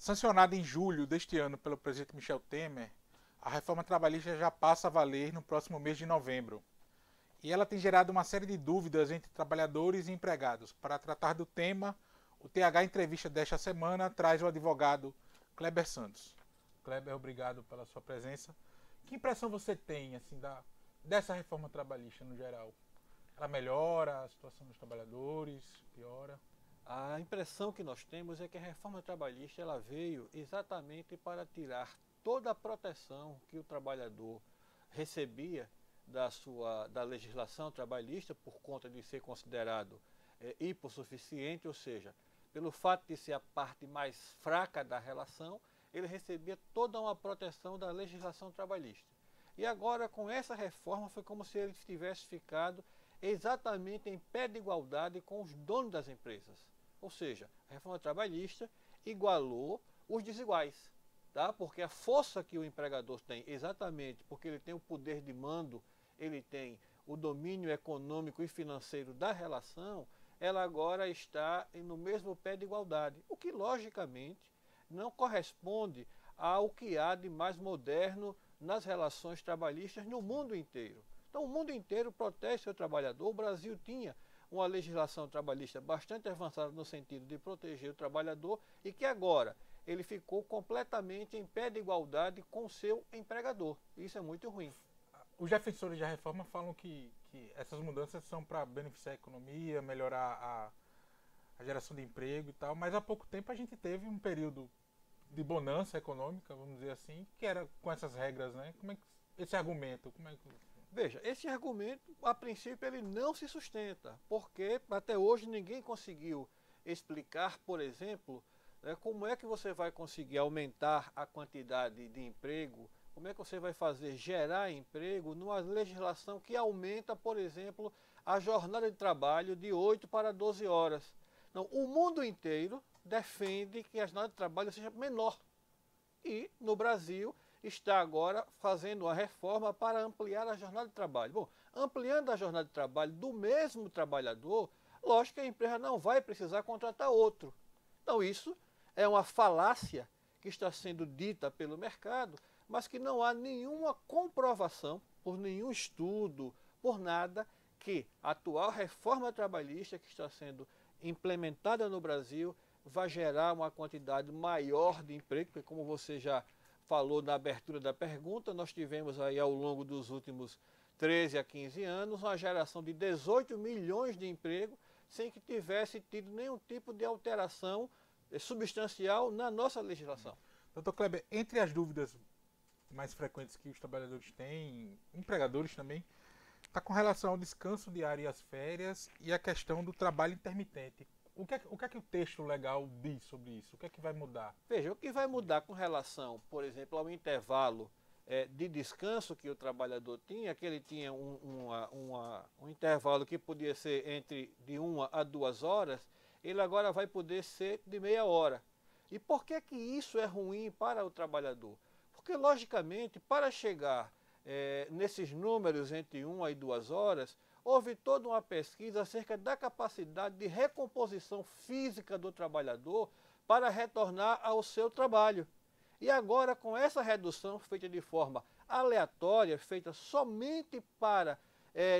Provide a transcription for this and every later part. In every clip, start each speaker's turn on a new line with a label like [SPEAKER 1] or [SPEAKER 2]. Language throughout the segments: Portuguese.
[SPEAKER 1] Sancionada em julho deste ano pelo presidente Michel Temer, a reforma trabalhista já passa a valer no próximo mês de novembro. E ela tem gerado uma série de dúvidas entre trabalhadores e empregados. Para tratar do tema, o TH Entrevista desta semana traz o advogado Kleber Santos. Kleber, obrigado pela sua presença. Que impressão você tem assim, dessa reforma trabalhista no geral? Ela melhora a situação dos trabalhadores? Piora?
[SPEAKER 2] A impressão que nós temos é que a reforma trabalhista ela veio exatamente para tirar toda a proteção que o trabalhador recebia da legislação trabalhista por conta de ser considerado hipossuficiente, ou seja, pelo fato de ser a parte mais fraca da relação, ele recebia toda uma proteção da legislação trabalhista. E agora, com essa reforma, foi como se ele tivesse ficado exatamente em pé de igualdade com os donos das empresas. Ou seja, a reforma trabalhista igualou os desiguais, tá? Porque a força que o empregador tem, exatamente porque ele tem o poder de mando, ele tem o domínio econômico e financeiro da relação, ela agora está no mesmo pé de igualdade, o que logicamente não corresponde ao que há de mais moderno nas relações trabalhistas no mundo inteiro. Então o mundo inteiro protege seu trabalhador. O Brasil tinha uma legislação trabalhista bastante avançada no sentido de proteger o trabalhador e que agora ele ficou completamente em pé de igualdade com o seu empregador. Isso é muito ruim.
[SPEAKER 1] Os defensores da reforma falam que essas mudanças são para beneficiar a economia, melhorar a geração de emprego e tal, mas há pouco tempo a gente teve um período de bonança econômica, vamos dizer assim, que era com essas regras, né? Como é que esse argumento, como é que...
[SPEAKER 2] Veja, esse argumento, a princípio, ele não se sustenta, porque até hoje ninguém conseguiu explicar, por exemplo, como é que você vai conseguir aumentar a quantidade de emprego, como é que você vai fazer gerar emprego numa legislação que aumenta, por exemplo, a jornada de trabalho de 8 para 12 horas. Não, o mundo inteiro defende que a jornada de trabalho seja menor. E, no Brasil, está agora fazendo uma reforma para ampliar a jornada de trabalho. Bom, ampliando a jornada de trabalho do mesmo trabalhador, lógico que a empresa não vai precisar contratar outro. Então isso é uma falácia que está sendo dita pelo mercado, mas que não há nenhuma comprovação, por nenhum estudo, por nada, que a atual reforma trabalhista que está sendo implementada no Brasil vai gerar uma quantidade maior de emprego, porque como você já falou na abertura da pergunta, nós tivemos aí ao longo dos últimos 13 a 15 anos uma geração de 18 milhões de emprego sem que tivesse tido nenhum tipo de alteração substancial na nossa legislação.
[SPEAKER 1] Doutor Kleber, entre as dúvidas mais frequentes que os trabalhadores têm, empregadores também, está com relação ao descanso diário e às férias e a questão do trabalho intermitente. O que é que o texto legal diz sobre isso? O que é que vai mudar?
[SPEAKER 2] Veja, o que vai mudar com relação, por exemplo, ao intervalo de descanso que o trabalhador tinha, que ele tinha um intervalo que podia ser de 1 a 2 horas, ele agora vai poder ser de meia hora. E por que isso é ruim para o trabalhador? Porque, logicamente, para chegar nesses números entre 1 e 2 horas, houve toda uma pesquisa acerca da capacidade de recomposição física do trabalhador para retornar ao seu trabalho. E agora, com essa redução feita de forma aleatória, feita somente para,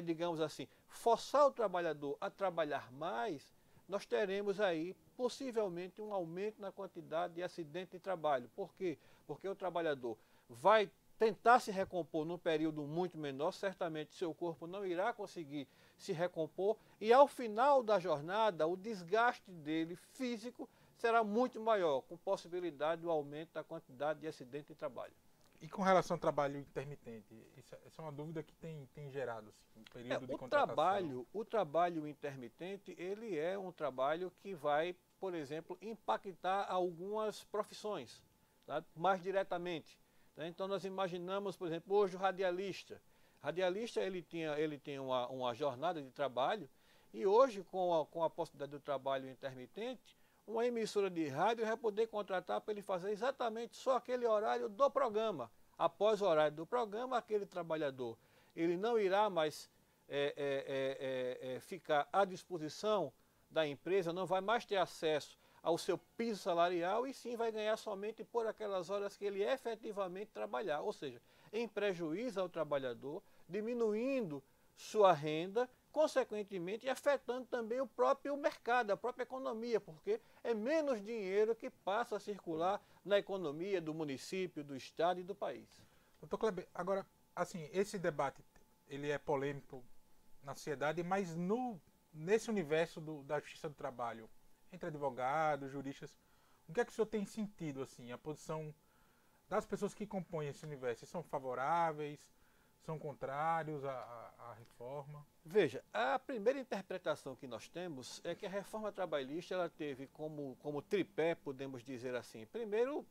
[SPEAKER 2] digamos assim, forçar o trabalhador a trabalhar mais, nós teremos aí possivelmente um aumento na quantidade de acidentes de trabalho. Por quê? Porque o trabalhador vai tentar se recompor num período muito menor, certamente seu corpo não irá conseguir se recompor e ao final da jornada o desgaste dele físico será muito maior, com possibilidade do aumento da quantidade de acidente de trabalho.
[SPEAKER 1] E com relação ao trabalho intermitente, essa é uma dúvida que tem gerado assim, um período de contratação.
[SPEAKER 2] O trabalho intermitente, ele é um trabalho que vai, por exemplo, impactar algumas profissões, tá? Mais diretamente. Então nós imaginamos, por exemplo, hoje o radialista. Radialista ele tem uma jornada de trabalho e hoje com a possibilidade do trabalho intermitente, uma emissora de rádio vai poder contratar para ele fazer exatamente só aquele horário do programa. Após o horário do programa, aquele trabalhador ele não irá mais ficar à disposição da empresa, não vai mais ter acesso ao seu piso salarial, e sim vai ganhar somente por aquelas horas que ele efetivamente trabalhar, ou seja, em prejuízo ao trabalhador, diminuindo sua renda, consequentemente afetando também o próprio mercado, a própria economia, porque é menos dinheiro que passa a circular na economia do município, do estado e do país.
[SPEAKER 1] Doutor Kleber, agora, assim, esse debate, ele é polêmico na sociedade, mas nesse universo da justiça do trabalho, entre advogados, juristas, o que é que o senhor tem sentido, assim, a posição das pessoas que compõem esse universo? São favoráveis, são contrários à reforma?
[SPEAKER 2] Veja, a primeira interpretação que nós temos é que a reforma trabalhista ela teve como tripé, podemos dizer assim, primeiro,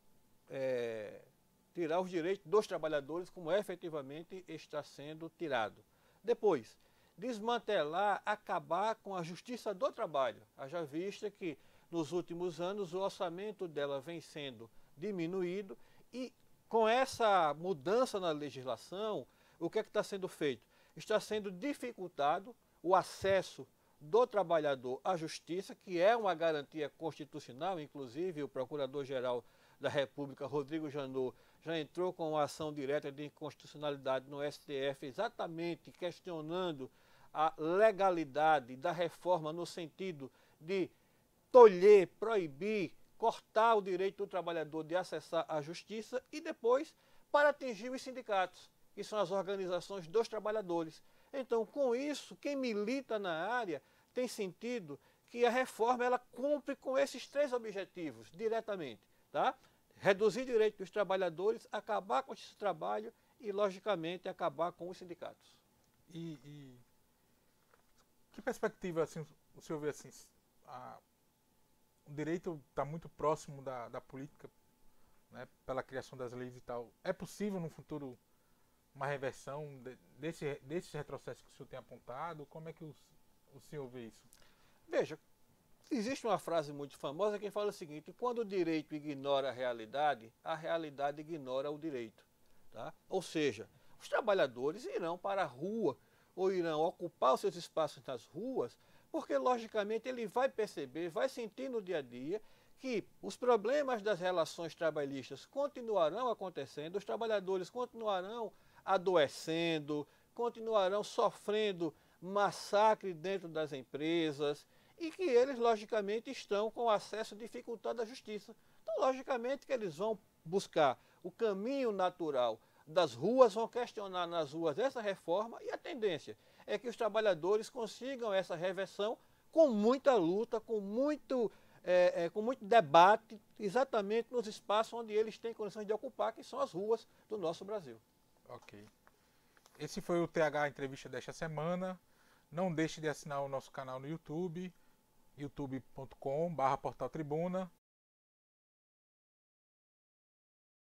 [SPEAKER 2] tirar os direitos dos trabalhadores como efetivamente está sendo tirado. Depois, desmantelar, acabar com a justiça do trabalho. Haja vista que nos últimos anos o orçamento dela vem sendo diminuído e com essa mudança na legislação, o que é que está sendo feito? Está sendo dificultado o acesso do trabalhador à justiça, que é uma garantia constitucional, inclusive o Procurador-Geral da República, Rodrigo Janot, já entrou com uma ação direta de inconstitucionalidade no STF, exatamente questionando a legalidade da reforma no sentido de tolher, proibir, cortar o direito do trabalhador de acessar a justiça e depois para atingir os sindicatos, que são as organizações dos trabalhadores. Então, com isso, quem milita na área tem sentido que a reforma ela cumpre com esses três objetivos diretamente, tá? Reduzir direito dos trabalhadores, acabar com esse trabalho e, logicamente, acabar com os sindicatos.
[SPEAKER 1] E que perspectiva assim, o senhor vê assim? O direito está muito próximo da política, né, pela criação das leis e tal. É possível no futuro uma reversão desses retrocessos que o senhor tem apontado? Como é que o senhor vê isso?
[SPEAKER 2] Veja, existe uma frase muito famosa que fala o seguinte: quando o direito ignora a realidade ignora o direito. Tá? Ou seja, os trabalhadores irão para a rua ou irão ocupar os seus espaços nas ruas, porque logicamente ele vai perceber, vai sentir no dia a dia que os problemas das relações trabalhistas continuarão acontecendo, os trabalhadores continuarão adoecendo, continuarão sofrendo massacre dentro das empresas e que eles logicamente estão com acesso dificultado à justiça. Então logicamente que eles vão buscar o caminho natural das ruas, vão questionar nas ruas essa reforma e a tendência é que os trabalhadores consigam essa reversão com muita luta, com muito debate, exatamente nos espaços onde eles têm condições de ocupar, que são as ruas do nosso Brasil.
[SPEAKER 1] Ok. Esse foi o TH Entrevista desta semana. Não deixe de assinar o nosso canal no YouTube, youtube.com/portaltribuna.